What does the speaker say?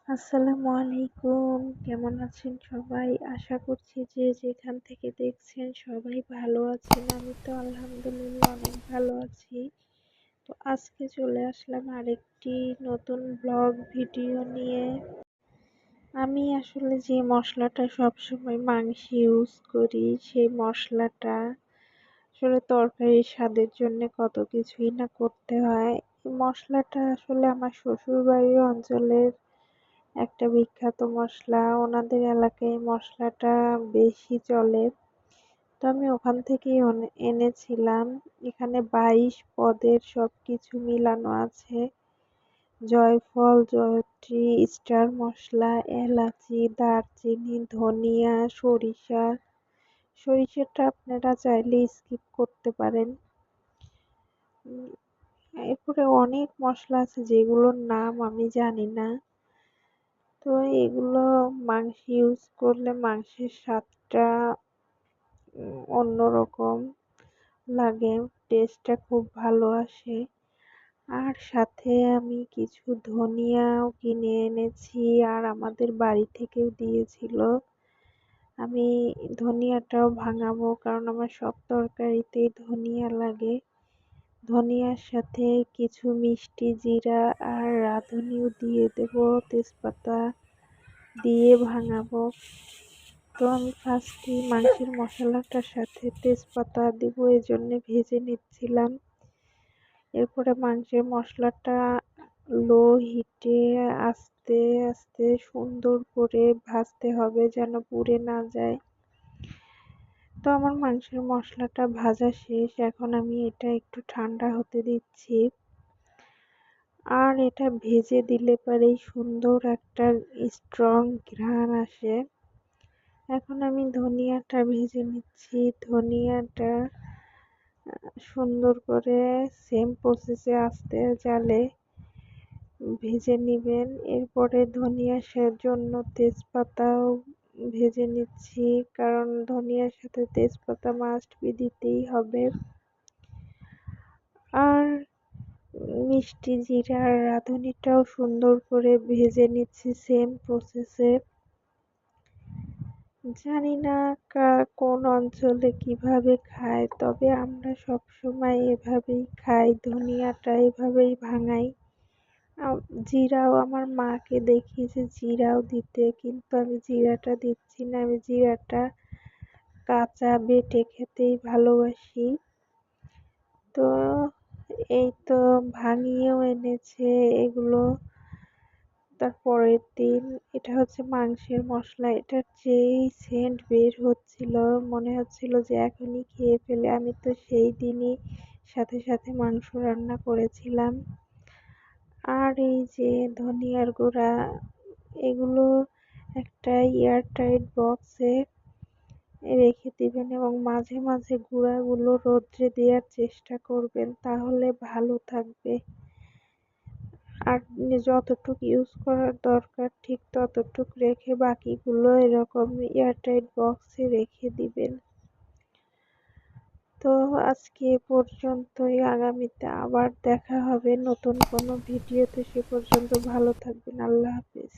আসসালামু আলাইকুম। কেমন আছেন সবাই? আশা করছি যে যেখান থেকে দেখছেন সবাই ভালো আছেন। আমি তো আলহামদুলিল্লাহ অনেক ভালো আছি। তো আজকে চলে আসলাম আরেকটি নতুন ব্লগ ভিডিও নিয়ে। আমি আসলে যে মশলাটা সবসময় মাংসে ইউজ করি সেই মশলাটা আসলে তরকারির স্বাদের জন্য কত কিছুই না করতে হয়। এই মশলাটা আসলে আমার শ্বশুরবাড়ির অঞ্চলের একটা বিখ্যাত মশলা। ওনাদের এলাকায় এই মশলাটা বেশি চলে। তো আমি ওখান থেকেই এনেছিলাম। এখানে ২২ পদের সবকিছু মিলানো আছে। জয়ফল, জয়ত্রী, স্টার মসলা, এলাচি, দারচিনি, ধনিয়া, সরিষা। সরিষাটা আপনারা চাইলে স্কিপ করতে পারেন। উম, এরপরে অনেক মসলা আছে যেগুলোর নাম আমি জানি না। তো এগুলো মাংসে ইউজ করলে মাংসের স্বাদটা অন্যরকম লাগে, টেস্টটা খুব ভালো আসে। আর সাথে আমি কিছু ধনিয়াও কিনে এনেছি আর আমাদের বাড়ি থেকেও দিয়েছিল। আমি ধনিয়াটাও ভাঙাবো কারণ আমার সব তরকারিতেই ধনিয়া লাগে। ধনিয়ার সাথে কিছু মিষ্টি জিরা আর রাঁধুনিও দিয়ে দেবো, তেজপাতা দিয়ে ভাঙাবো। তো আমি ফার্স্টে মাংসের মশলাটার সাথে তেজপাতা দিব এজন্য ভেজে নিচ্ছিলাম। এরপরে মাংসের মশলাটা লো হিটে আস্তে আস্তে সুন্দর করে ভাজতে হবে যেন পুড়ে না যায়। তো আমার মাংসের মশলাটা ভাজা শেষ। এখন আমি এটা একটু ঠান্ডা হতে দিচ্ছি। আর এটা ভেজে দিলে পরেই সুন্দর একটা স্ট্রং ঘ্রাণ আসে। এখন আমি ধনিয়াটা ভেজে নিচ্ছি। ধনিয়াটা সুন্দর করে সেম প্রসেসে আস্তে জালে ভেজে নিবেন। এরপরে ধনিয়ার জন্য তেজপাতাও ভেজে নিচ্ছি কারণ ধনিয়ার সাথে তেজপাতা মাস্ট বি দিতেই হবে। আর মিষ্টি জিরা আর রাঁধুনিটাও সুন্দর করে ভেজে নিচ্ছি সেম প্রসেসে। জানি না কোন অঞ্চলে কিভাবে খায়, তবে আমরা সবসময় এভাবেই খাই, ধনিয়াটা এভাবেই ভাঙাই। জিরাও আমার মাকে দেখি যে জিরাও দিতে, কিন্তু আমি জিরাটা দিচ্ছি না, আমি জিরাটা কাঁচা বেটে খেতেই ভালোবাসি। তো এই তো ভাঙিয়েও এনেছে এগুলো তারপরের দিন। এটা হচ্ছে মাংসের মশলা, এটার যেই সেন্ট বের হচ্ছিল মনে হচ্ছিল যে এখনই খেয়ে ফেলে। আমি তো সেই দিনই সাথে সাথে মাংস রান্না করেছিলাম। আর এই যে ধনিয়ার গুঁড়া, এগুলো একটা এয়ারটাইট বক্সে রেখে দিবেন এবং মাঝে মাঝে গুঁড়াগুলো রোদ্রে দেওয়ার চেষ্টা করবেন, তাহলে ভালো থাকবে। আর যতটুকু ইউজ করার দরকার ঠিক ততটুক রেখে বাকিগুলো এরকম এয়ারটাইট বক্সে রেখে দিবেন। তো আজকে এ পর্যন্তই। আগামীতে আবার দেখা হবে নতুন কোনো ভিডিওতে। সে পর্যন্ত ভালো থাকবেন। আল্লাহ হাফেজ।